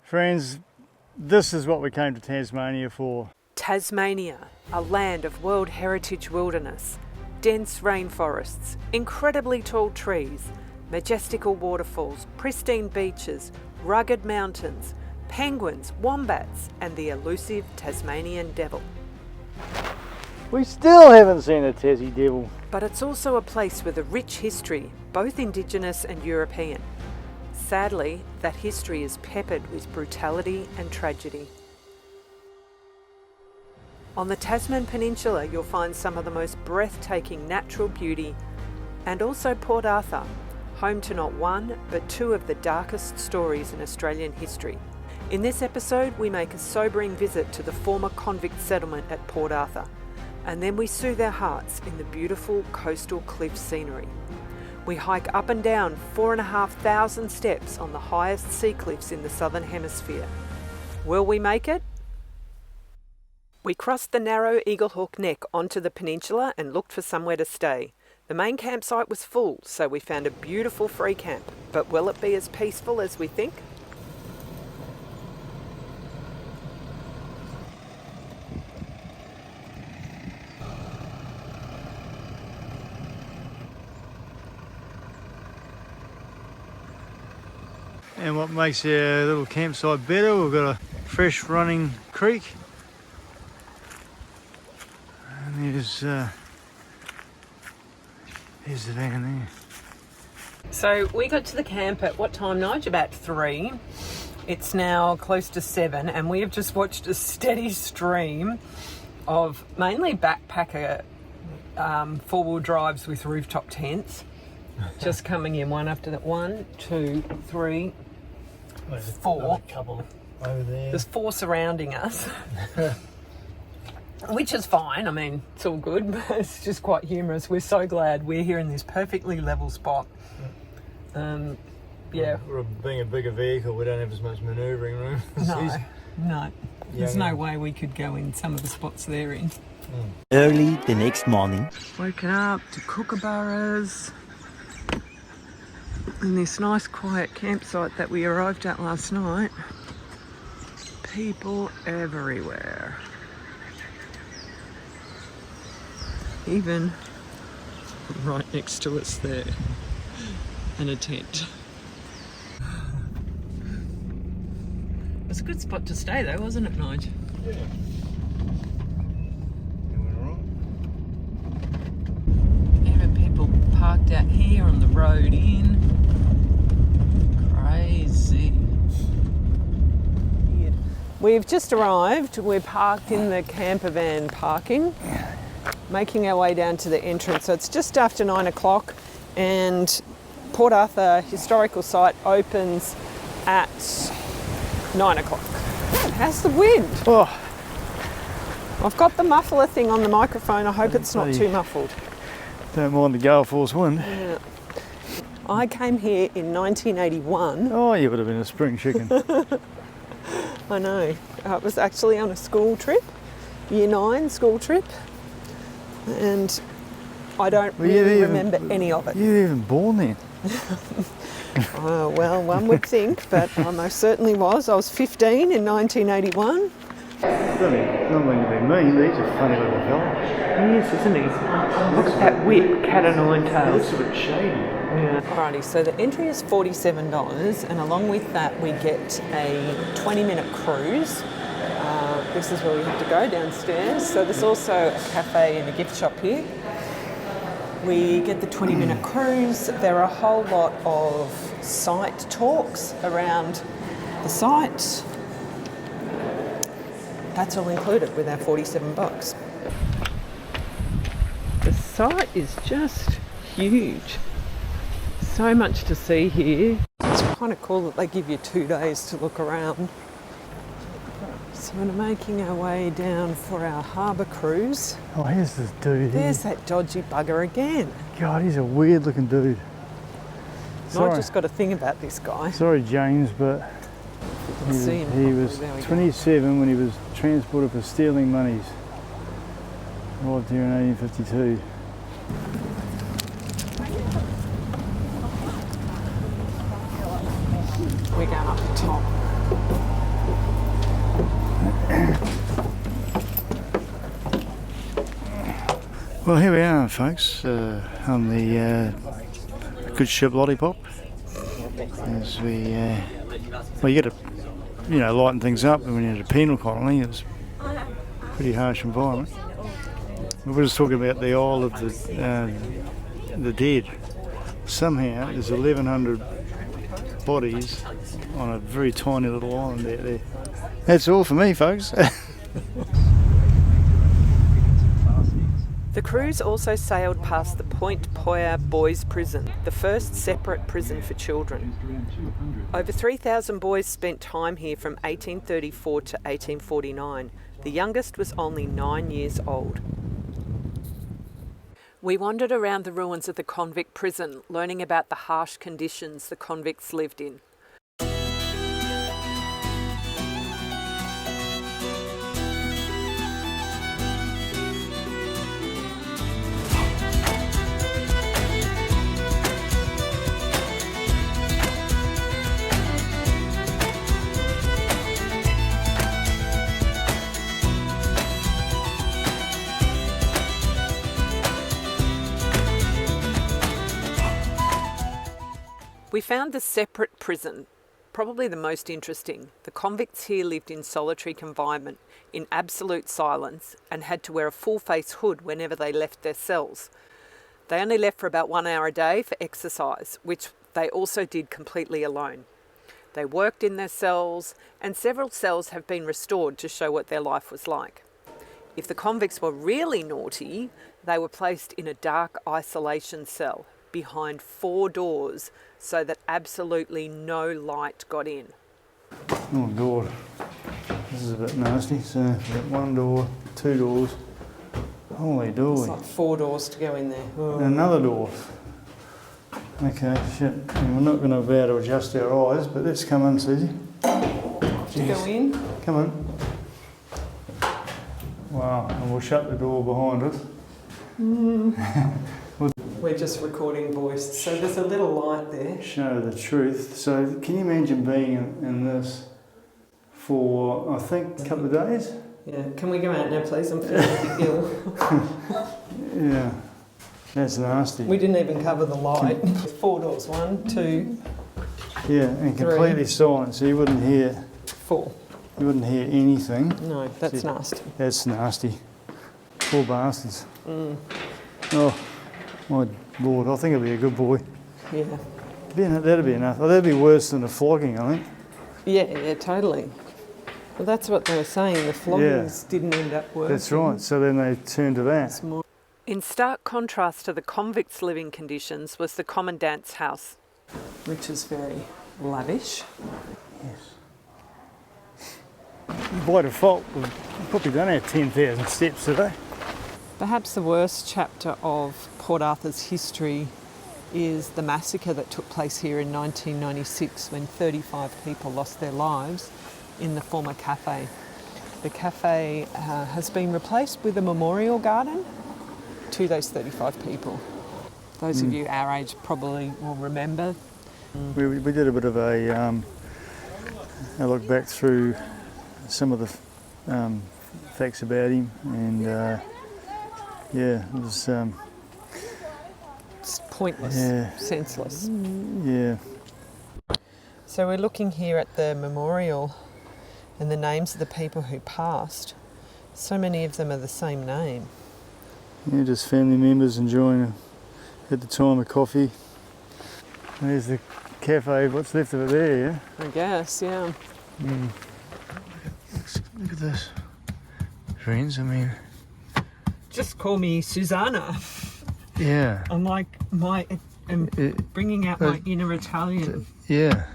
Friends, this is what we came to Tasmania for. Tasmania, a land of World Heritage wilderness, dense rainforests, incredibly tall trees, majestical waterfalls, pristine beaches, rugged mountains, penguins, wombats, and the elusive Tasmanian devil. We still haven't seen a Tassie devil. But it's also a place with a rich history, both Indigenous and European. Sadly, that history is peppered with brutality and tragedy. On the Tasman Peninsula, you'll find some of the most breathtaking natural beauty, and also Port Arthur, home to not one, but two of the darkest stories in Australian history. In this episode, we make a sobering visit to the former convict settlement at Port Arthur, and then we soothe our hearts in the beautiful coastal cliff scenery. We hike up and down 4,500 steps on the highest sea cliffs in the Southern Hemisphere. Will we make it? We crossed the narrow Eaglehawk Neck onto the peninsula and looked for somewhere to stay. The main campsite was full, so we found a beautiful free camp. But will it be as peaceful as we think? And what makes our little campsite better, we've got a fresh running creek. And there's the van there. So we got to the camp at what time, Nige? About 3. It's now close to 7, and we have just watched a steady stream of mainly backpacker four-wheel drives with rooftop tents. Just coming in one after that. 1, 2, 3, 4. A couple over there. There's 4 surrounding us. Which is fine, I mean, it's all good, but it's just quite humorous. We're so glad we're here in this perfectly level spot. Yeah. Being a bigger vehicle, we don't have as much manoeuvring room. No. There's no way we could go in some of the spots they're in. Early the next morning. Woken up to kookaburras in this nice quiet campsite that we arrived at last night. People everywhere. Even right next to us there, and a tent. It was a good spot to stay though, wasn't it, Nige? Yeah. Even people parked out here on the road in. Crazy. We've just arrived. We're parked in the camper van parking, making our way down to the entrance. So it's just after 9 o'clock, and Port Arthur Historical Site opens at 9 o'clock. How's the wind? Oh, I've got the muffler thing on the microphone. I hope it's not too muffled. don't mind the gale force wind. Yeah. I came here in 1981. Oh, you would have been a spring chicken. I know. It was actually on a school trip, Year 9 school trip, and I don't really remember any of it. You were even born then. Oh, well, one would think, but I most certainly was. I was 15 in 1981. Not mean to be mean, but he's a funny little fella. He is, isn't he? Look at that whip, cat o' nine tails. Looks a bit shady. Yeah. Alrighty, so the entry is $47, and along with that we get a 20-minute cruise. This is where we have to go, downstairs. So there's also a cafe and a gift shop here. We get the 20-minute cruise. There are a whole lot of site talks around the site. That's all included with our $47. The site is just huge. So much to see here. It's kind of cool that they give you 2 days to look around. So we're making our way down for our harbour cruise. Oh, here's this dude here. There's that dodgy bugger again. God, he's a weird looking dude. I just got a thing about this guy. Sorry, James, but he was 27 when he was transported for stealing monies. Arrived here in 1852. We're going up the top. Well, here we are, folks, on the good ship Lollipop. As we, well, you got to, lighten things up. When you're at a penal colony, it's a pretty harsh environment. We were just talking about the Isle of the Dead. Somehow, there's 1,100 bodies on a very tiny little island out there. That's all for me, folks. The cruise also sailed past the Point Poya Boys Prison, the first separate prison for children. Over 3,000 boys spent time here from 1834 to 1849. The youngest was only 9 years old. We wandered around the ruins of the convict prison, learning about the harsh conditions the convicts lived in. We found the separate prison probably the most interesting. The convicts here lived in solitary confinement, in absolute silence, and had to wear a full-face hood whenever they left their cells. They only left for about 1 hour a day for exercise, which they also did completely alone. They worked in their cells, and several cells have been restored to show what their life was like. If the convicts were really naughty, they were placed in a dark isolation cell behind 4 doors so that absolutely no light got in. Oh God, this is a bit nasty. So we've got 1 door, 2 doors. Holy dooly. It's like 4 doors to go in there. Oh. And another door. Okay, shit. And we're not going to be able to adjust our eyes, but let's come in, Susie. To go in? Come in. Wow, and we'll shut the door behind us. We're just recording voice, so there's a little light there. Show the truth. So can you imagine being in this for, I think, a couple of days? Yeah, can we go out now please? I'm feeling ill. Yeah, that's nasty. We didn't even cover the light. 4 doors, 1, 2. Yeah, and completely silent, so you wouldn't hear. 4. You wouldn't hear anything. No, that's nasty. That's nasty. Poor bastards. Oh, my Lord, I think it'll be a good boy. Yeah. That'd be enough. Oh, that'd be worse than a flogging, I think. Yeah, totally. Well, that's what they were saying. The floggings didn't end up working. That's right. So then they turned to that. In stark contrast to the convicts' living conditions was the commandant's house, which is very lavish. Yes. By default, we've probably done our 10,000 steps today. Perhaps the worst chapter of Port Arthur's history is the massacre that took place here in 1996 when 35 people lost their lives in the former cafe. The cafe has been replaced with a memorial garden to those 35 people. Those of you our age probably will remember. We did a bit of a look back through some of the facts about him, and yeah, it was it's pointless, senseless. Yeah. So we're looking here at the memorial and the names of the people who passed. So many of them are the same name. Yeah, just family members enjoying at the time a coffee. There's the cafe, what's left of it there, yeah? I guess, yeah. Look at this. Friends, I mean... Just call me Susanna. Yeah. I'm like, I'm bringing out my inner Italian. Yeah.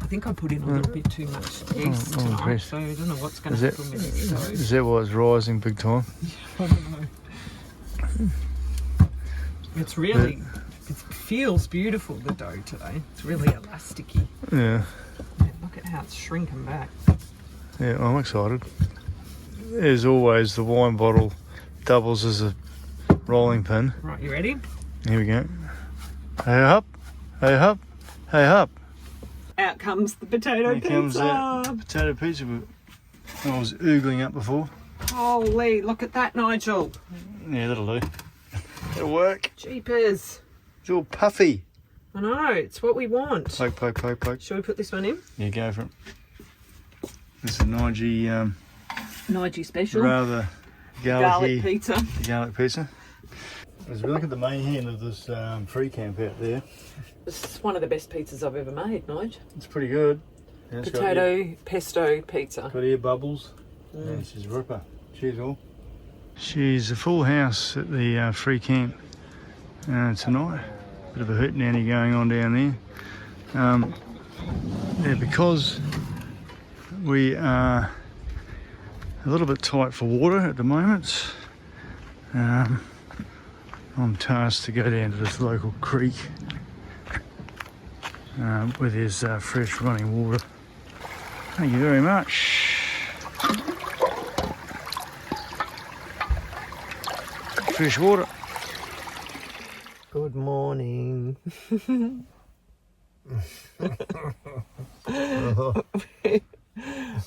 I think I put in a little bit too much yeast tonight, so I don't know what's going to happen with this dough. Is that why it's rising big time? I don't know. It's really, it feels beautiful, the dough today. It's really elasticy. Yeah. Look at how it's shrinking back. Yeah, I'm excited. As always, the wine bottle doubles as a rolling pin. Right, you ready? Here we go. Hey up, hey up, hey up. Out comes the potato pizza. Here comes that potato pizza I was oogling up before. Holy, look at that, Nigel. Yeah, that'll do. It'll work. Jeepers. It's all puffy. I know, it's what we want. Poke, poke, poke, poke. Shall we put this one in? Yeah, go for it. This is Nigel special. rather Garlic pizza. Garlic pizza. As we look at the mayhem of this free camp out there, This is one of the best pizzas I've ever made, Nige. it's pretty good. Yeah, it's Potato pesto pizza. got air bubbles. And she's a ripper. Cheers all. She's a full house at the free camp tonight. Bit of a hootenanny going on down there. Yeah, because we are a little bit tight for water at the moment. I'm tasked to go down to this local creek where there's fresh running water. Thank you very much. Fresh water. Good morning.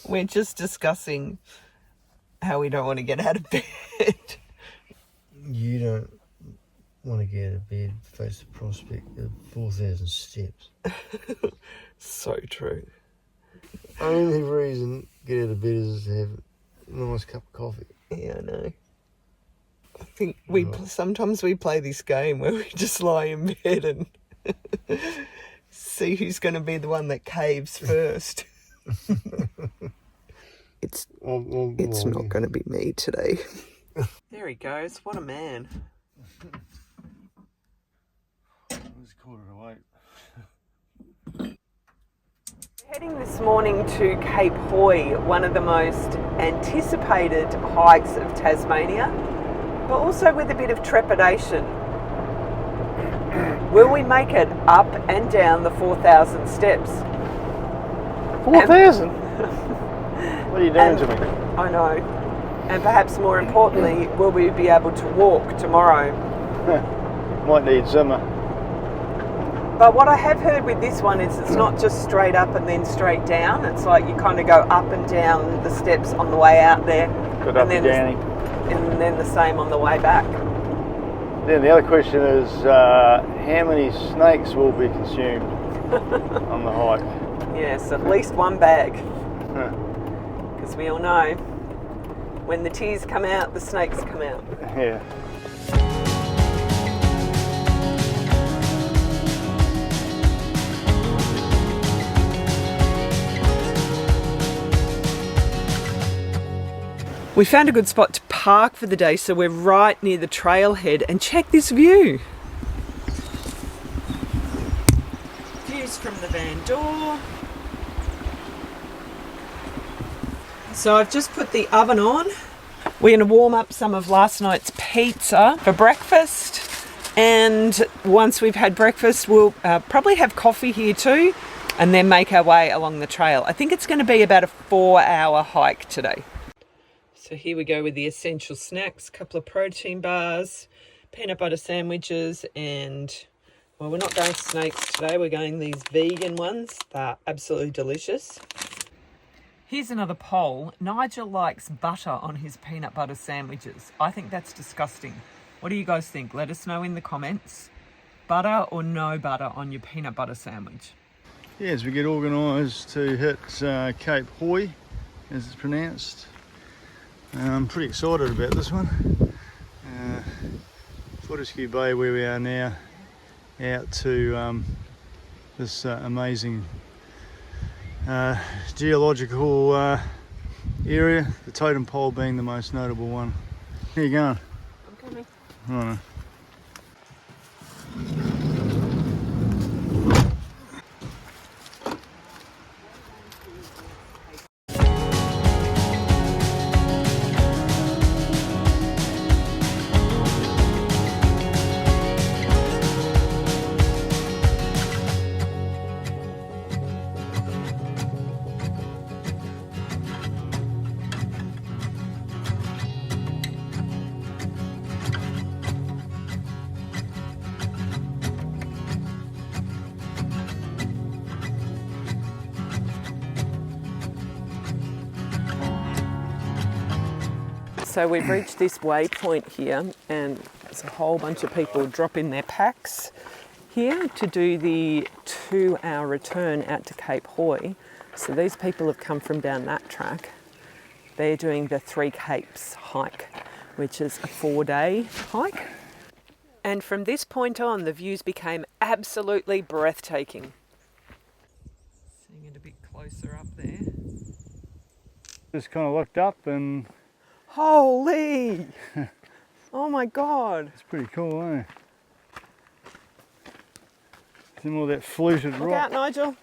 We're just discussing how we don't want to get out of bed. You don't want to get out of bed, face the prospect of 4,000 steps. So true. Only reason to get out of bed is to have a nice cup of coffee. Yeah, I know. I think sometimes we play this game where we just lie in bed and see who's going to be the one that caves first. It's not going to be me today. There he goes. What a man. It's 7:45. Heading this morning to Cape Hauy, one of the most anticipated hikes of Tasmania, but also with a bit of trepidation. Will we make it up and down the 4,000 steps? 4,000? What are you doing to me? I know. And perhaps more importantly, will we be able to walk tomorrow? Might need Zimmer. But what I have heard with this one is it's not just straight up and then straight down. It's like you kind of go up and down the steps on the way out there. Good up and downy. And then the same on the way back. Then the other question is how many snakes will be consumed on the hike? Yes, at least one bag. Because we all know when the tears come out, the snakes come out. Yeah. We found a good spot to park for the day, so we're right near the trailhead, and check this view. Views from the van door. So I've just put the oven on. We're going to warm up some of last night's pizza for breakfast, and once we've had breakfast we'll probably have coffee here too, and then make our way along the trail. I think it's going to be about a 4-hour hike today. So here we go with the essential snacks, a couple of protein bars, peanut butter sandwiches, and, well, we're not going for snakes today, we're going these vegan ones. They're absolutely delicious. Here's another poll. Nigel likes butter on his peanut butter sandwiches. I think that's disgusting. What do you guys think? Let us know in the comments. Butter or no butter on your peanut butter sandwich? Yeah, as we get organised to hit Cape Hauy, as it's pronounced. I'm pretty excited about this one. Fortescue Bay, where we are now, out to this amazing geological area, the totem pole being the most notable one. Where are you going? I'm coming. Right. So we've reached this waypoint here, and There's a whole bunch of people dropping their packs here to do the 2-hour return out to Cape Hauy. So these people have come from down that track. They're doing the 3 Capes hike, which is a 4-day hike. And from this point on, the views became absolutely breathtaking. Seeing it a bit closer up there. Just kind of looked up and... Holy! Oh my God. It's pretty cool, eh? Some more of that fluted rock. Look out, Nigel.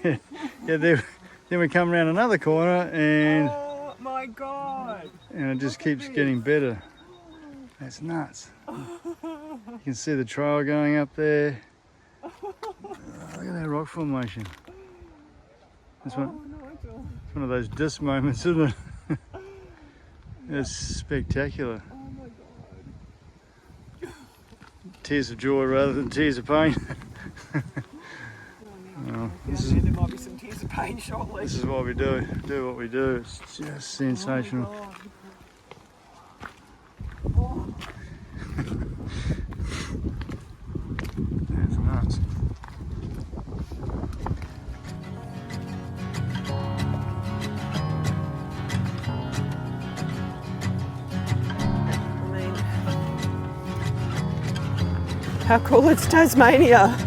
Yeah, then we come around another corner and... Oh my God. And it just keeps getting better. That's nuts. You can see the trail going up there. Oh, look at that rock formation. It's one of those disc moments, isn't it? It's spectacular. Oh my God. Tears of joy rather than tears of pain. There might be some tears of pain shortly. This is what we do what we do. It's just sensational. Oh That's nuts. I mean, how cool is Tasmania?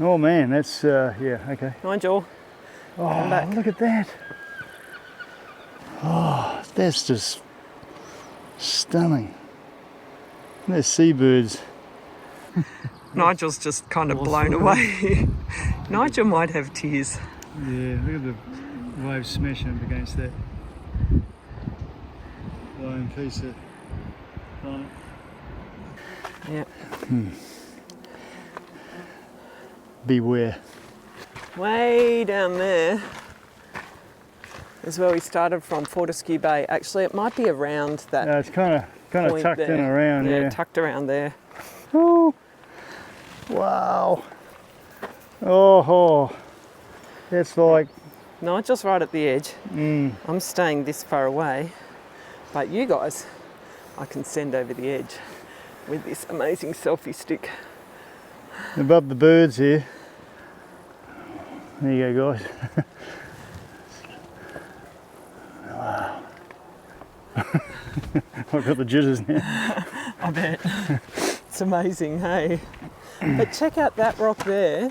Oh man, that's yeah, okay. Nigel, come back. Oh, look at that. Oh, that's just stunning. There's seabirds. Nigel's just kind of blown away. Nigel might have tears. Yeah, look at the waves smashing up against that lone piece of planet. Yeah. Beware. Way down there is where we started from, Fortescue Bay. Actually, it might be around that. No, it's kind of point tucked there. in around, yeah. Tucked around there. Oh, wow. Oh, that's like... Nigel's right at the edge. I'm staying this far away, but you guys, I can send over the edge with this amazing selfie stick. Above the birds here. There you go, guys. Wow. I've got the jitters now. I bet. It's amazing, hey? But check out that rock there,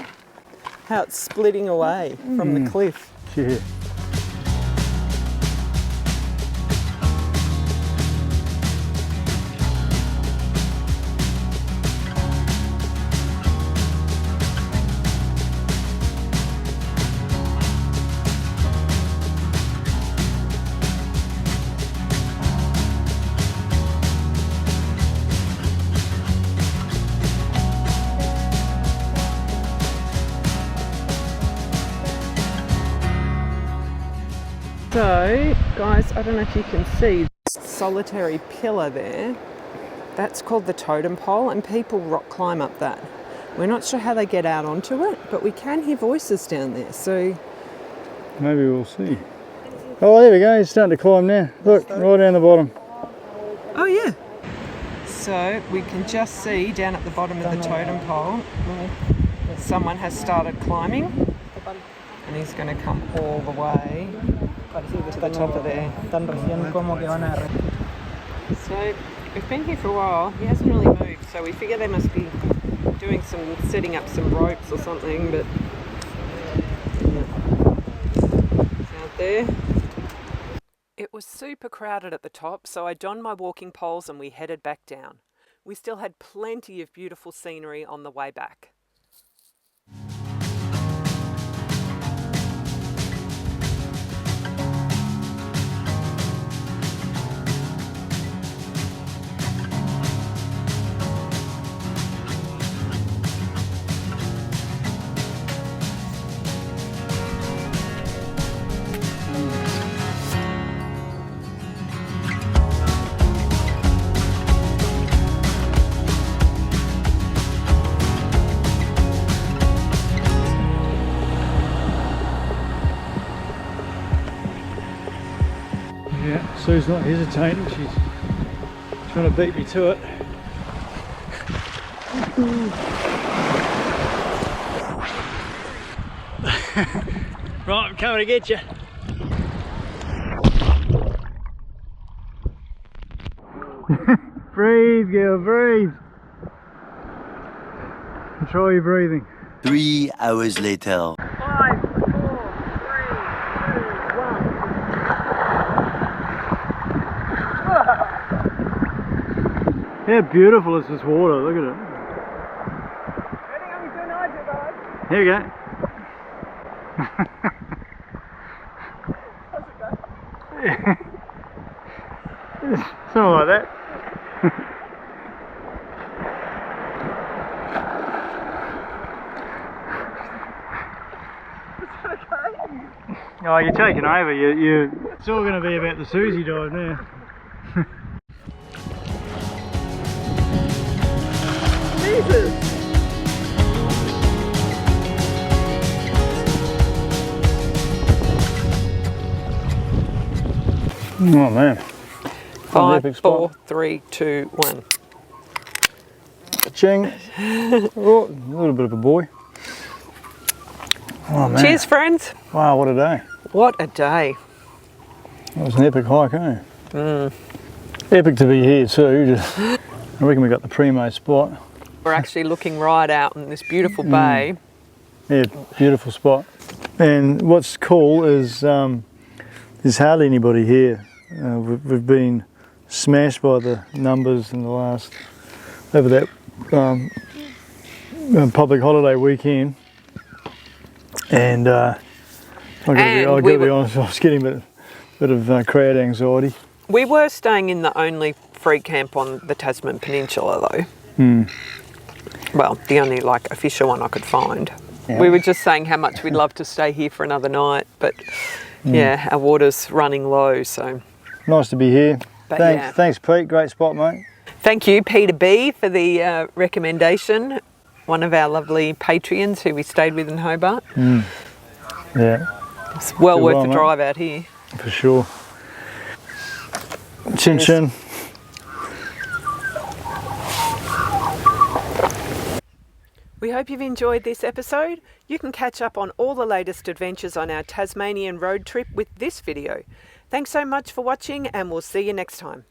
how it's splitting away from the cliff. Yeah. So, guys, I don't know if you can see this solitary pillar there. That's called the totem pole, and people rock climb up that. We're not sure how they get out onto it, but we can hear voices down there, so... Maybe we'll see. Oh, there we go, he's starting to climb now. Look, right down the bottom. Oh, yeah. So, we can just see down at the bottom of the totem pole, someone has started climbing, and he's going to come all the way to the top of there. So we've been here for a while. He hasn't really moved, so we figure they must be doing setting up some ropes or something, but it's out there. It was super crowded at the top, so I donned my walking poles and we headed back down. We still had plenty of beautiful scenery on the way back. Sue's not hesitating, she's trying to beat me to it. Right, I'm coming to get you. Breathe, girl, breathe. Control your breathing. 3 hours later. 5, 4, 3, 2, 1. How beautiful is this water? Look at it. Ready on to Nigel, guys. Here we go. How's it go? Something like that. Oh, you're taking over. It's all going to be about the Susie dive now. Jesus! Oh man. 5, 4, 3, 2, 1. Ching. Oh, a little bit of a boy. Oh man. Cheers, friends. Wow, what a day. What a day. That was an epic hike, eh? Epic to be here too. I reckon we got the primo spot. We're actually looking right out in this beautiful bay. Yeah, beautiful spot. And what's cool is there's hardly anybody here. We've been smashed by the numbers in the last, over that public holiday weekend. And I gotta be honest, I was getting a bit of crowd anxiety. We were staying in the only free camp on the Tasman Peninsula though. Well, the only like official one I could find. Yeah. We were just saying how much we'd love to stay here for another night, but yeah, our water's running low, so. Nice to be here. But Thanks Pete, great spot mate. Thank you Peter B for the recommendation, one of our lovely Patreons who we stayed with in Hobart. Yeah. It's well worth the drive out here. For sure. Chin chin. We hope you've enjoyed this episode. You can catch up on all the latest adventures on our Tasmanian road trip with this video. Thanks so much for watching and we'll see you next time.